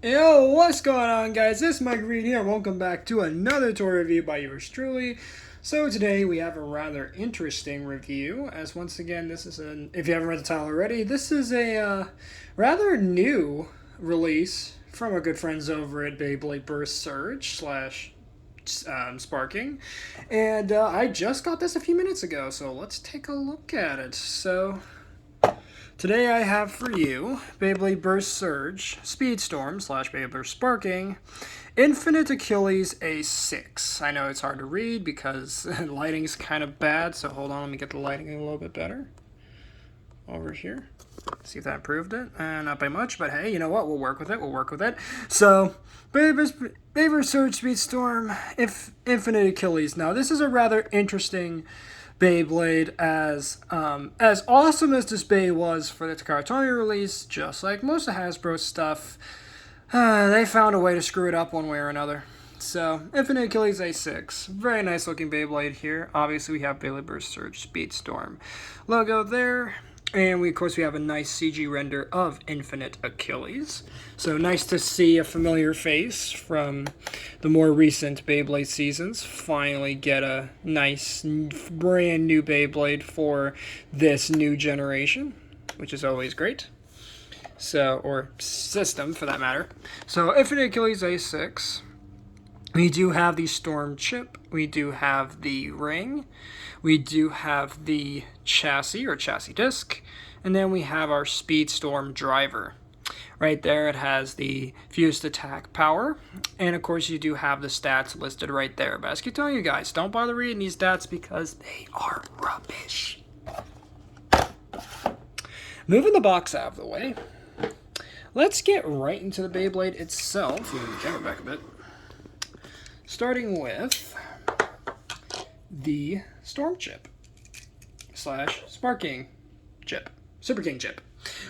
Yo, what's going on, guys? This is Mike Reed here. Welcome back to another toy review by yours truly. So today we have a rather interesting review, as once again, this is if you haven't read the title already, this is a rather new release from our good friends over at Beyblade Burst Surge slash Sparking. And I just got this a few minutes ago, so let's take a look at it. So today I have for you Beyblade Burst Surge, SpeedStorm slash Beyblade Sparking, Infinite Achilles A6. I know it's hard to read because lighting's kind of bad, so hold on, let me get the lighting a little bit better. Over here. See if that improved it. Not by much, but hey, you know what? We'll work with it. So, Beyblade Surge, SpeedStorm, Infinite Achilles. Now, this is a rather interesting Beyblade, as awesome as this Bey was for the Takara Tomy release, just like most of Hasbro stuff, they found a way to screw it up one way or another. So, Infinite Achilles A6. Very nice looking Beyblade here. Obviously, we have Beyblade Burst Surge Speedstorm logo there. And of course, we have a nice CG render of Infinite Achilles. So nice to see a familiar face from the more recent Beyblade seasons finally get a nice, brand new Beyblade for this new generation, which is always great. So, or system for that matter. So, Infinite Achilles A6. We do have the Storm chip, we do have the ring, we do have the chassis or chassis disc, and then we have our SpeedStorm driver. Right there it has the fused attack power, and of course you do have the stats listed right there. But as I keep telling you guys, don't bother reading these stats because they are rubbish. Moving the box out of the way, let's get right into the Beyblade itself. Move the camera back a bit. Starting with the Storm chip slash Sparking chip, Super King chip,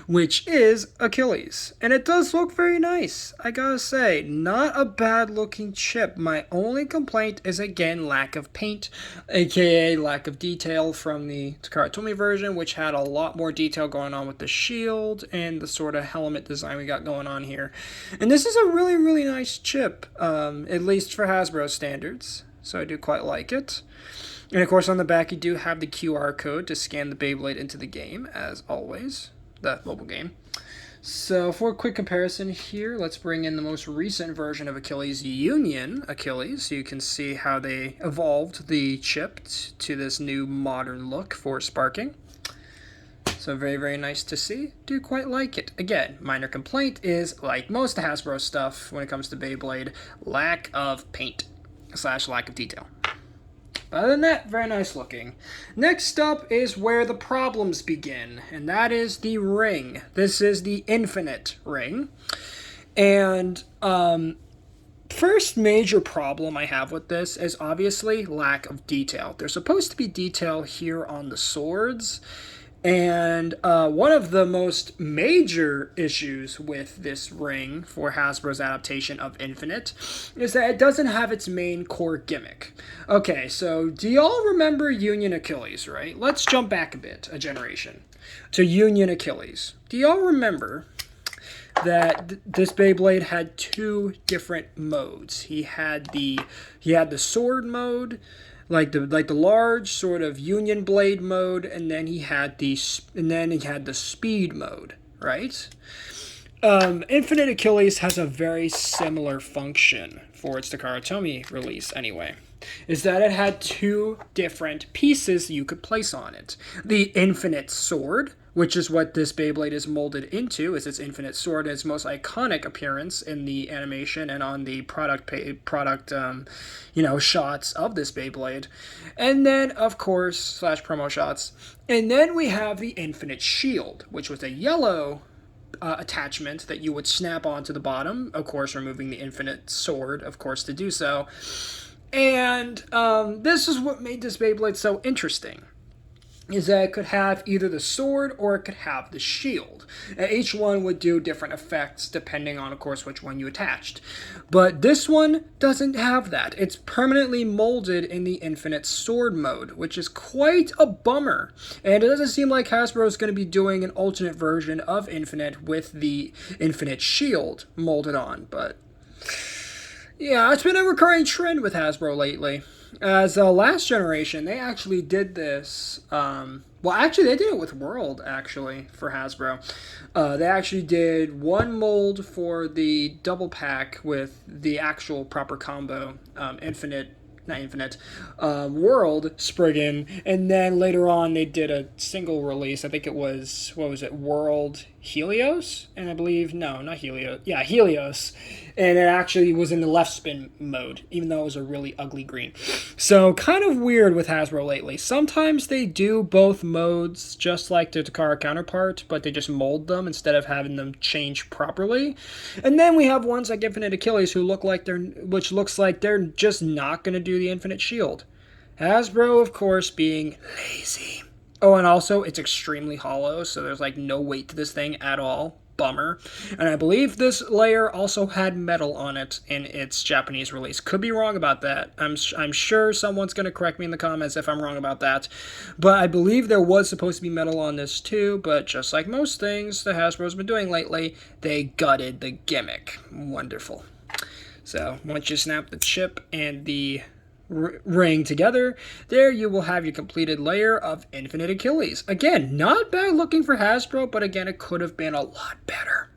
which is Achilles. And it does look very nice, I gotta say. Not a bad looking chip. My only complaint is, again, lack of paint, aka lack of detail from the Takara Tomy version, which had a lot more detail going on with the shield and the sort of helmet design we got going on here. And this is a really, really nice chip, at least for Hasbro standards. So I do quite like it. And of course on the back you do have the QR code to scan the Beyblade into the game, as always, the mobile game. So for a quick comparison here, let's bring in the most recent version of Achilles, Union Achilles, so you can see how they evolved the chip to this new modern look for Sparking. So very, very nice to see. Do quite like it. Again, minor complaint is, like most Hasbro stuff when it comes to Beyblade, lack of paint slash lack of detail. Other than that, very nice looking. Next up is where the problems begin, and that is the ring. This is the Infinite ring. And first major problem I have with this is obviously lack of detail. There's supposed to be detail here on the swords. And one of the most major issues with this ring for Hasbro's adaptation of Infinite is that it doesn't have its main core gimmick. Okay, so do y'all remember Union Achilles, right? Let's jump back a bit, a generation, to Union Achilles. Do y'all remember that this Beyblade had two different modes? He had the sword mode, like the large sort of Union Blade mode, and then he had the speed mode, right? Infinite Achilles has a very similar function for its Takara Tomy release anyway. Is that it had two different pieces you could place on it. The Infinite Sword, which is what this Beyblade is molded into, is its Infinite Sword, its most iconic appearance in the animation and on the product shots of this Beyblade. And then, of course, slash promo shots. And then we have the Infinite Shield, which was a yellow attachment that you would snap onto the bottom, of course, removing the Infinite Sword, of course, to do so. And this is what made this Beyblade so interesting. is that it could have either the sword or it could have the shield. And each one would do different effects depending on, of course, which one you attached. But this one doesn't have that. It's permanently molded in the infinite sword mode, which is quite a bummer. And it doesn't seem like Hasbro is going to be doing an alternate version of Infinite with the infinite shield molded on. But yeah, it's been a recurring trend with Hasbro lately. As last generation, they actually did this. Well, actually, they did it with World, actually, for Hasbro. They actually did one mold for the double pack with the actual proper combo, World Spriggan, and then later on they did a single release. I think it was, World Helios? And I believe, no, not Helios. Yeah, Helios. And it actually was in the left spin mode, even though it was a really ugly green. So, kind of weird with Hasbro lately. Sometimes they do both modes just like their Takara counterpart, but they just mold them instead of having them change properly. And then we have ones like Infinite Achilles which looks like they're just not going to do the Infinite Shield. Hasbro, of course, being lazy. Oh, and also, it's extremely hollow, so there's like no weight to this thing at all. Bummer. And I believe this layer also had metal on it in its Japanese release. Could be wrong about that. I'm sure someone's going to correct me in the comments if I'm wrong about that. But I believe there was supposed to be metal on this too, but just like most things the Hasbro's been doing lately, they gutted the gimmick. Wonderful. So, once you snap the chip and the ring together, there you will have your completed layer of Infinite Achilles. Again, not bad looking for Hasbro, but again, it could have been a lot better.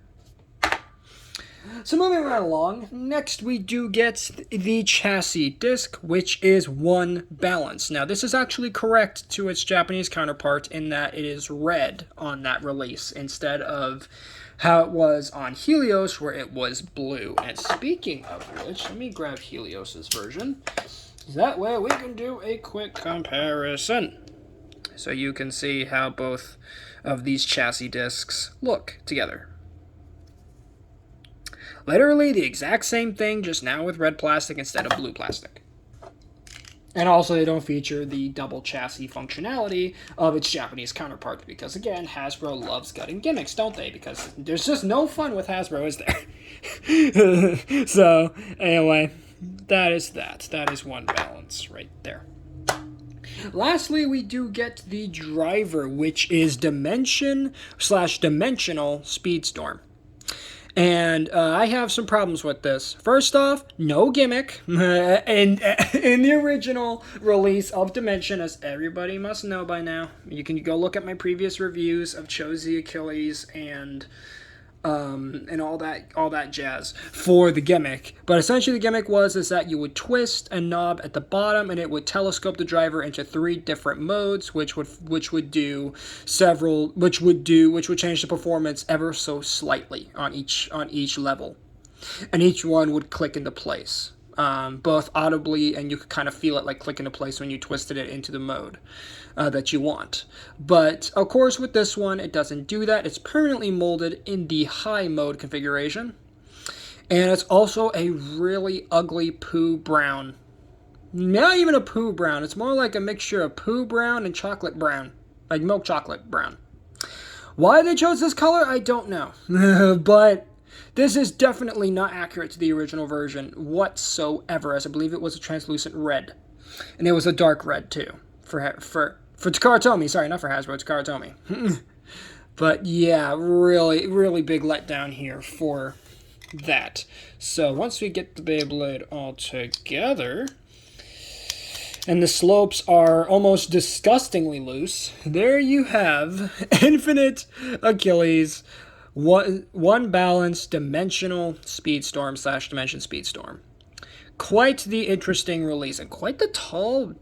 So moving right along, next we do get the chassis disc, which is one balance. Now this is actually correct to its Japanese counterpart in that it is red on that release instead of how it was on Helios where it was blue. And speaking of which, let me grab Helios's version. That way we can do a quick comparison. So you can see how both of these chassis discs look together. Literally the exact same thing, just now with red plastic instead of blue plastic. And also they don't feature the double chassis functionality of its Japanese counterpart, because again, Hasbro loves gutting gimmicks, don't they? Because there's just no fun with Hasbro, is there? So, anyway, that is that. That is one balance right there. Lastly, we do get the driver, which is Dimensional SpeedStorm. And I have some problems with this. First off, no gimmick. And in the original release of Dimension, as everybody must know by now, you can go look at my previous reviews of Chozy Achilles and all that jazz for the gimmick. But essentially the gimmick was that you would twist a knob at the bottom and it would telescope the driver into 3 different modes, which would change the performance ever so slightly on each level. And each one would click into place. Both audibly, and you could kind of feel it like click into place when you twisted it into the mode that you want. But of course with this one it doesn't do that. It's permanently molded in the high mode configuration, and it's also a really ugly poo brown. Not even a poo brown, it's more like a mixture of poo brown and chocolate brown, like milk chocolate brown. Why they chose this color, I don't know. But this is definitely not accurate to the original version whatsoever, as I believe it was a translucent red. And it was a dark red, too, for Takara Tomy. Sorry, not for Hasbro, Takara Tomy. But yeah, really, really big letdown here for that. So once we get the Beyblade all together, and the slopes are almost disgustingly loose, there you have Infinite Achilles, one balanced Dimensional SpeedStorm / Dimension SpeedStorm. Quite the interesting release, and quite the tall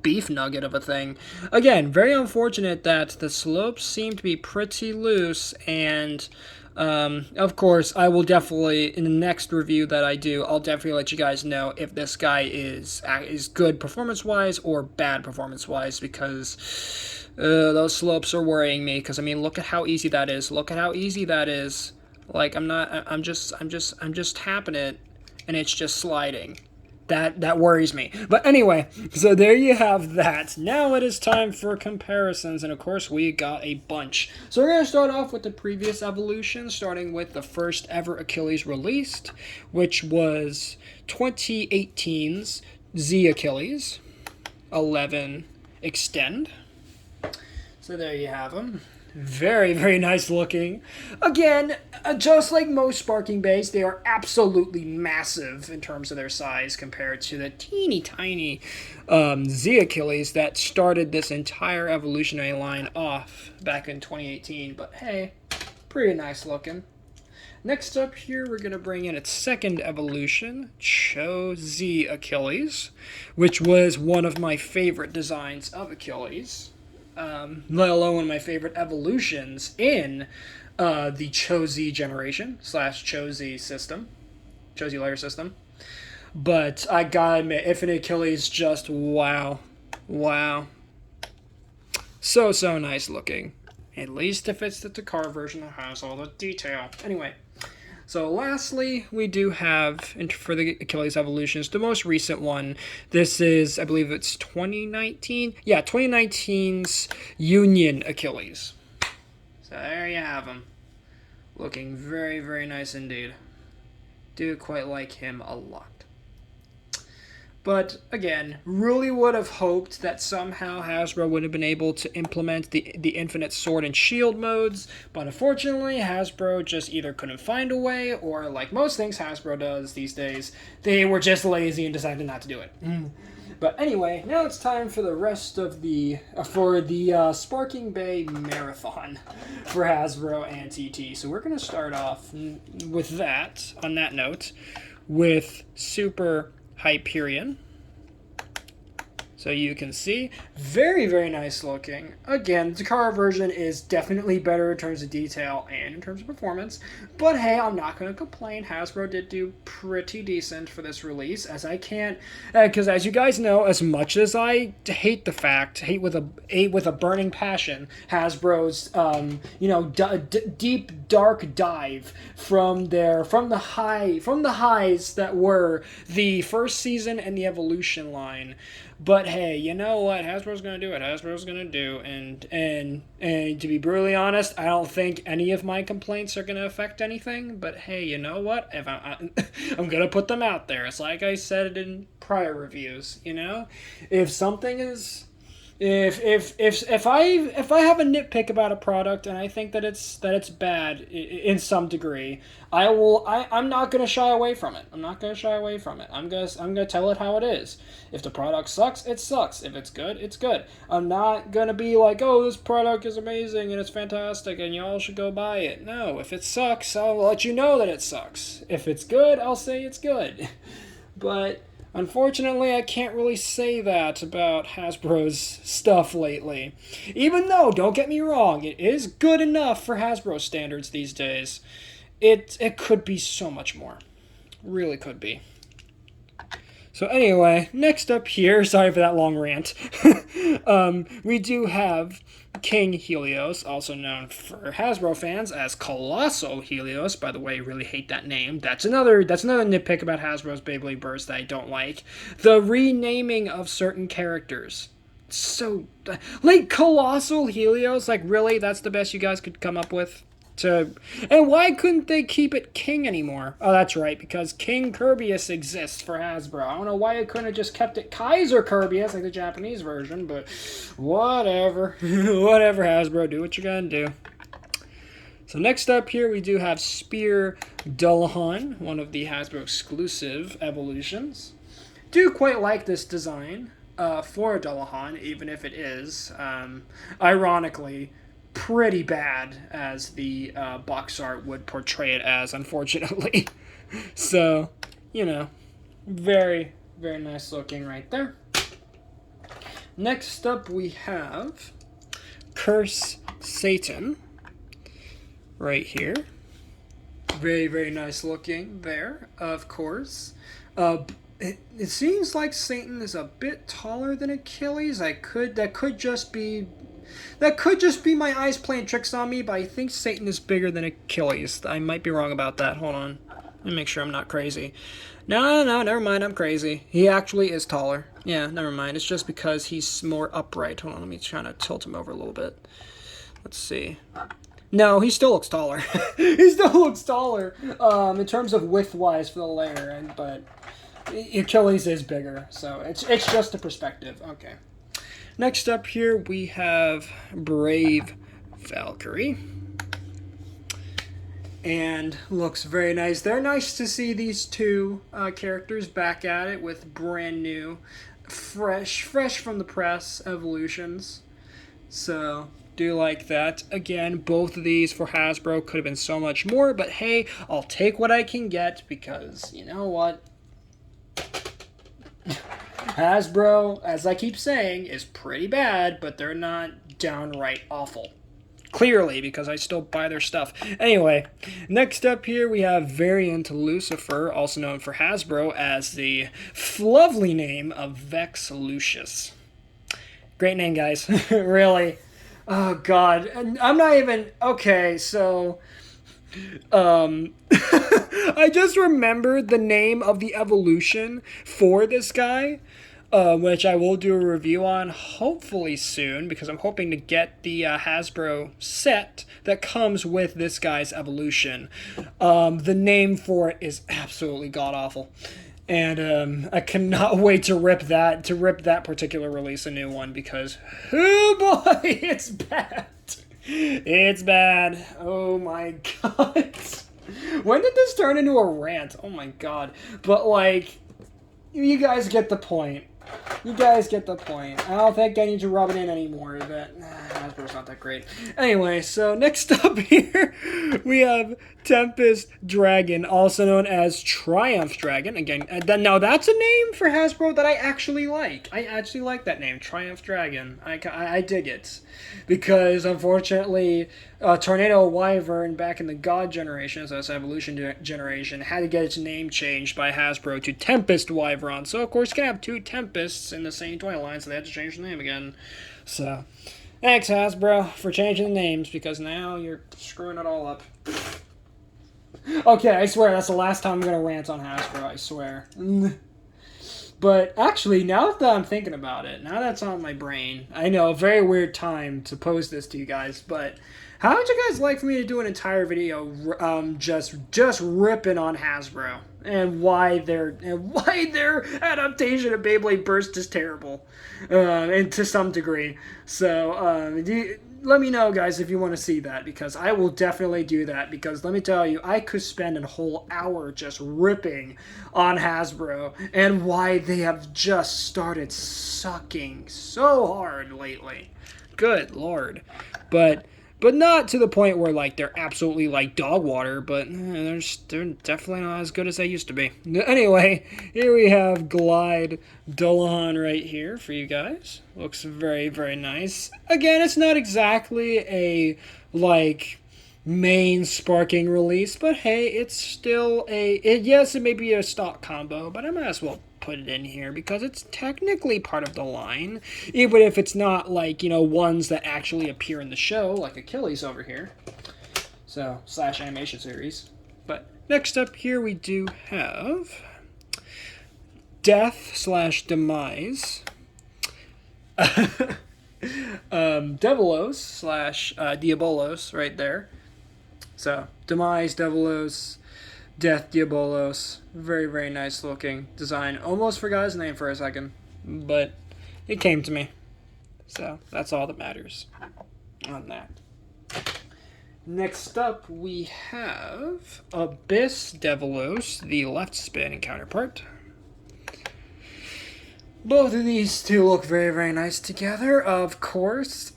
beef nugget of a thing. Again, very unfortunate that the slopes seem to be pretty loose, and of course, I will definitely, in the next review that I do, I'll definitely let you guys know if this guy is good performance-wise or bad performance-wise, because those slopes are worrying me. Because I mean, look at how easy that is. Look at how easy that is. Like I'm just tapping it, and it's just sliding. That worries me. But anyway, so there you have that. Now it is time for comparisons, and of course we got a bunch. So we're going to start off with the previous evolution, starting with the first ever Achilles released, which was 2018's Z Achilles 11 Extend. So there you have them. Very, very nice looking. Again, just like most Sparking Bays, they are absolutely massive in terms of their size compared to the teeny tiny Z Achilles that started this entire evolutionary line off back in 2018. But hey, pretty nice looking. Next up here, we're going to bring in its second evolution, Cho Z Achilles, which was one of my favorite designs of Achilles. Let alone one of my favorite evolutions in the Cho Z generation / Cho Z system, Cho Z layer system. But I gotta admit, Infinite Achilles just wow. So nice looking. At least if it's the Takar version that has all the detail. Anyway. So lastly, we do have, for the Achilles evolutions, the most recent one. This is, I believe it's 2019? Yeah, 2019's Union Achilles. So there you have him. Looking very, very nice indeed. Do quite like him a lot. But again, really would have hoped that somehow Hasbro would have been able to implement the infinite sword and shield modes, but unfortunately Hasbro just either couldn't find a way, or like most things Hasbro does these days, they were just lazy and decided not to do it. But anyway, now it's time for the rest of the Sparking Bay Marathon for Hasbro and TT. So we're going to start off with that, on that note, with Super Hyperion. So you can see, very, very nice looking. Again, the Takara version is definitely better in terms of detail and in terms of performance. But hey, I'm not going to complain. Hasbro did do pretty decent for this release, as I can't, because as you guys know, as much as I hate with a burning passion, Hasbro's, deep dark dive from the highs that were the first season and the evolution line. But hey, you know what? Hasbro's going to do what Hasbro's going to do. And to be brutally honest, I don't think any of my complaints are going to affect anything. But hey, you know what? If I'm going to put them out there. It's like I said in prior reviews, you know? If something is... If I have a nitpick about a product and I think that it's bad in some degree, I'm not gonna shy away from it. I'm gonna tell it how it is. If the product sucks, it sucks. If it's good, it's good. I'm not gonna be like, oh, this product is amazing and it's fantastic and y'all should go buy it. No, if it sucks, I'll let you know that it sucks. If it's good, I'll say it's good. But unfortunately, I can't really say that about Hasbro's stuff lately. Even though, don't get me wrong, it is good enough for Hasbro standards these days. It could be so much more. Really could be. So anyway, next up here, sorry for that long rant, we do have King Helios, also known for Hasbro fans as Colossal Helios. By the way, I really hate that name. That's another nitpick about Hasbro's Beyblade Burst that I don't like. The renaming of certain characters. So, like, Colossal Helios, like, really? That's the best you guys could come up with? And why couldn't they keep it King anymore? Oh, that's right, because King Kirbyus exists for Hasbro. I don't know why they couldn't have just kept it Kaiser Kirbyus, like the Japanese version, but whatever. Whatever, Hasbro, do what you're gonna do. So next up here, we do have Spear Dullahan, one of the Hasbro exclusive evolutions. Do quite like this design for Dullahan, even if it is, ironically, pretty bad as the box art would portray it as, unfortunately. So, you know, very, very nice looking right there. Next up we have Curse Satan right here. Very, very nice looking there, of course. It seems like Satan is a bit taller than Achilles. That could just be my eyes playing tricks on me, but I think Satan is bigger than Achilles. I might be wrong about that. Hold on. Let me make sure I'm not crazy. No, never mind, I'm crazy. He actually is taller. Yeah, never mind. It's just because he's more upright. Hold on, let me try to tilt him over a little bit. Let's see. No, he still looks taller. He still looks taller in terms of width-wise for the layer, but Achilles is bigger, so it's just a perspective. Okay. Next up here, we have Brave Valkyrie. And looks very nice. They're nice to see these two characters back at it with brand new, fresh from the press evolutions. So, do like that. Again, both of these for Hasbro could have been so much more, but hey, I'll take what I can get because, you know what? Hasbro, as I keep saying, is pretty bad, but they're not downright awful. Clearly, because I still buy their stuff. Anyway, next up here we have Variant Lucifer, also known for Hasbro as the lovely name of Vex Lucius. Great name, guys. Really. Oh, God. And I'm not even... Okay, so... I just remembered the name of the evolution for this guy, which I will do a review on hopefully soon, because I'm hoping to get the Hasbro set that comes with this guy's evolution. The name for it is absolutely god-awful. And I cannot wait to rip that particular release a new one, because, oh boy, it's bad. It's bad. Oh my god. When did this turn into a rant? Oh my god. But, like, you guys get the point. You guys get the point. I don't think I need to rub it in anymore, but Hasbro's not that great. Anyway, so next up here, we have Tempest Dragon, also known as Triumph Dragon. Again, now that's a name for Hasbro that I actually like. I actually like that name, Triumph Dragon. I dig it. Because, unfortunately, Tornado Wyvern back in the God generation, so that's Evolution generation, had to get its name changed by Hasbro to Tempest Wyvern. So, of course, you can have two Tempests in the same toy line, so they had to change the name again. So, thanks, Hasbro, for changing the names, because now you're screwing it all up. Okay, I swear, that's the last time I'm going to rant on Hasbro, I swear. But actually, now that I'm thinking about it, now that's on my brain, I know, a very weird time to pose this to you guys, but how would you guys like for me to do an entire video just ripping on Hasbro and why their adaptation of Beyblade Burst is terrible, and to some degree. So let me know, guys, if you want to see that, because I will definitely do that, because let me tell you, I could spend a whole hour just ripping on Hasbro and why they have just started sucking so hard lately. Good lord. But not to the point where, like, they're absolutely, like, dog water, but they're definitely not as good as they used to be. Anyway, here we have Glide Delahan right here for you guys. Looks very, very nice. Again, it's not exactly a, like, main sparking release, but hey, it's still yes, it may be a stock combo, but I might as well put it in here because it's technically part of the line, even if it's not, like, you know, ones that actually appear in the show, like Achilles over here. So, / animation series. But next up here we do have Death / Demise. Devilos / Diabolos right there. So, Demise, Devilos, Death, Diabolos. Very, very nice looking design. Almost forgot his name for a second, but it came to me. So, that's all that matters on that. Next up, we have Abyss Devilos, the left spin counterpart. Both of these two look very, very nice together. Of course,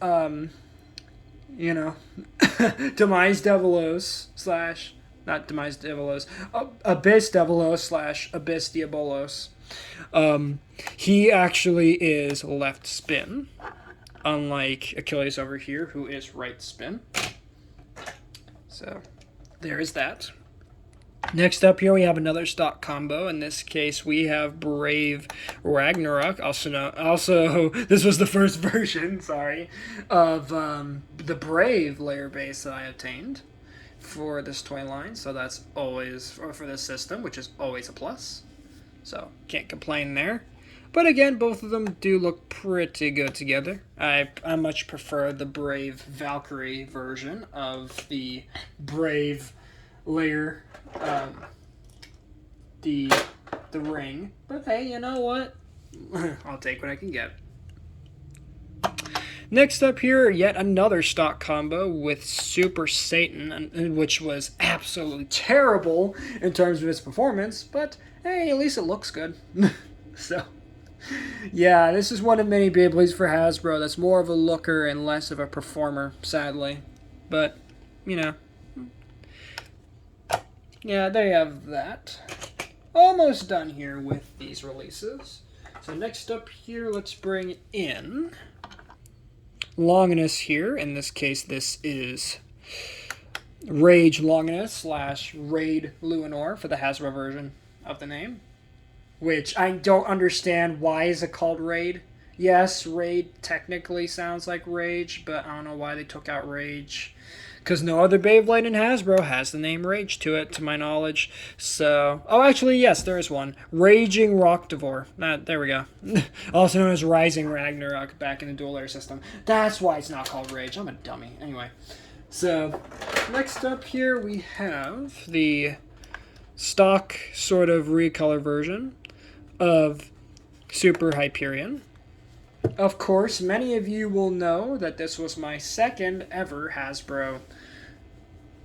you know, Demise Devilos / not Demise Devilos, Abyss Devilos / Abyss Diabolos. He actually is left spin, unlike Achilles over here, who is right spin. So, there is that. Next up here, we have another stock combo. In this case, we have Brave Ragnarok. Also, this was the first version, sorry, of the Brave layer base that I obtained for this toy line, so that's always for this system, which is always a plus. So can't complain there. But again, both of them do look pretty good together. I much prefer the Brave Valkyrie version of the Brave layer, the ring. But hey, you know what? I'll take what I can get. Next up here, yet another stock combo with Super Satan, which was absolutely terrible in terms of its performance, but hey, at least it looks good. So, yeah, this is one of many Beyblades for Hasbro that's more of a looker and less of a performer, sadly. But, you know. Yeah, there you have that. Almost done here with these releases. So next up here, let's bring in Longinus here. In this case, this is Rage Longinus / Raid Luinor for the Hasbro version of the name. Which I don't understand, why is it called Raid? Yes, Raid technically sounds like Rage, but I don't know why they took out Rage. Because no other Beyblade in Hasbro has the name Rage to it, to my knowledge. So, oh, actually, yes, there is one. Raging Rockdivore. There we go. Also known as Rising Ragnarok back in the dual layer system. That's why it's not called Rage. I'm a dummy. Anyway, so next up here we have the stock sort of recolor version of Super Hyperion. Of course, many of you will know that this was my second ever Hasbro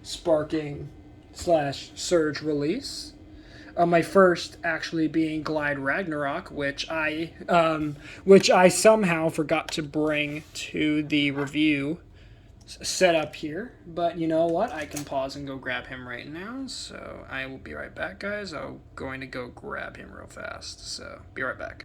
Sparking / Surge release. My first actually being Glide Ragnarok, which I somehow forgot to bring to the review set up here. But you know what? I can pause and go grab him right now. So I will be right back, guys. I'm going to go grab him real fast. So be right back.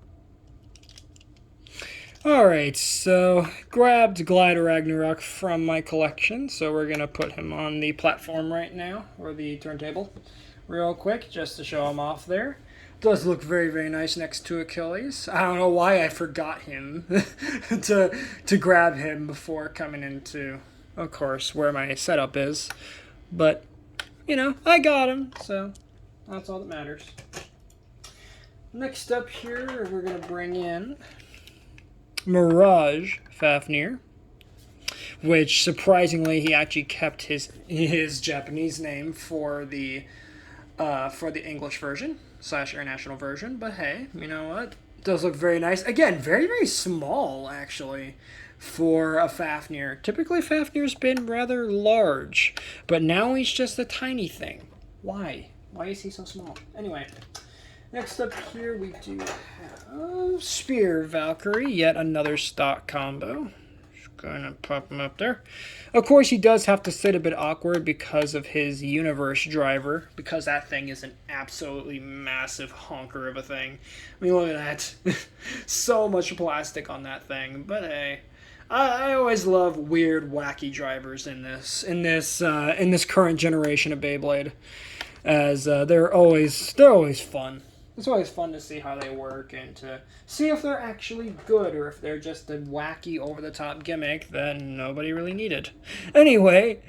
Alright, so grabbed Glide Ragnarok from my collection, so we're going to put him on the platform right now, or the turntable, real quick, just to show him off there. Does look very, very nice next to Achilles. I don't know why I forgot him to grab him before coming into, of course, where my setup is. But, you know, I got him, so that's all that matters. Next up here, we're going to bring in Mirage Fafnir, which surprisingly he actually kept his Japanese name for the English version / international version. But hey, you know what? It does look very nice. Again, very, very small actually for a Fafnir. Typically Fafnir's been rather large, but now he's just a tiny thing. Why? Why is he so small? Anyway. Next up here we do have Spear Valkyrie, yet another stock combo. Just gonna pop him up there. Of course, he does have to sit a bit awkward because of his universe driver, because that thing is an absolutely massive honker of a thing. I mean, look at that. So much plastic on that thing, but hey. I always love weird, wacky drivers in this current generation of Beyblade, as they're always fun. It's always fun to see how they work and to see if they're actually good or if they're just a wacky, over-the-top gimmick that nobody really needed. Anyway,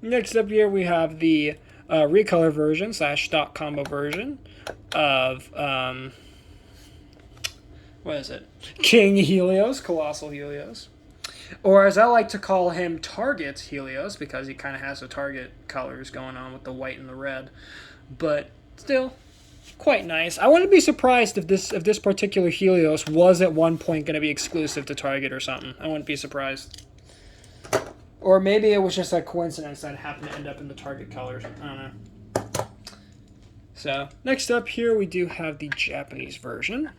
next up here we have the recolor version / stock combo version of, what is it? King Helios, Colossal Helios. Or as I like to call him, Target Helios, because he kind of has the Target colors going on with the white and the red. But still, quite nice. I wouldn't be surprised if this particular Helios was at one point going to be exclusive to Target or something. I wouldn't be surprised. Or maybe it was just a coincidence that it happened to end up in the Target colors. I don't know. So, next up here we do have the Japanese version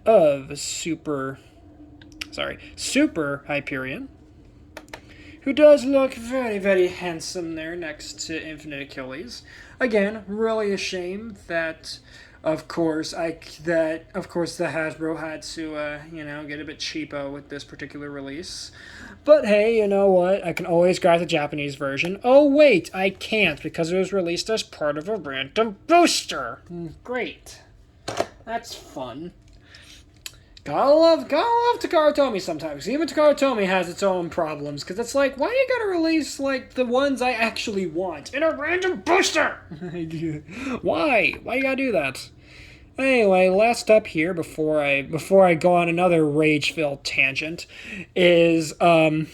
of Super Hyperion, who does look very, very handsome there next to Infinite Achilles. Again, really a shame that, of course, the Hasbro had to, get a bit cheapo with this particular release. But hey, you know what? I can always grab the Japanese version. Oh wait, I can't because it was released as part of a random booster. Great. That's fun. Gotta love Takara Tomy sometimes. Even Takara Tomy has its own problems, because it's like, why you gotta release, like, the ones I actually want in a random booster? Why? Why you gotta do that? Anyway, last up here, before I go on another rage-filled tangent, is, a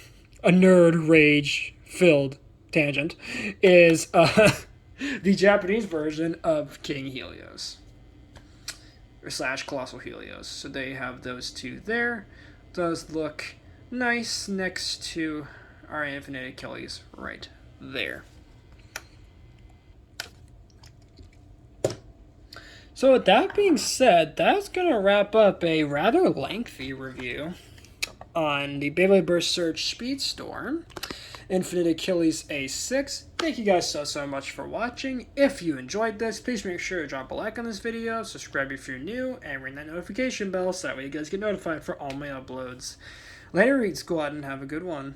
nerd rage-filled tangent, is, the Japanese version of King Helios. / Colossal Helios. So they have those two there. Does look nice next to our Infinite Achilles right there. So with that being said, that's going to wrap up a rather lengthy review on the Beyblade Burst Surge SpeedStorm Infinite Achilles A6. Thank you guys so much for watching. If you enjoyed this, please make sure to drop a like on this video, subscribe if you're new, and ring that notification bell so that way you guys get notified for all my uploads. Later, reads, go out and have a good one.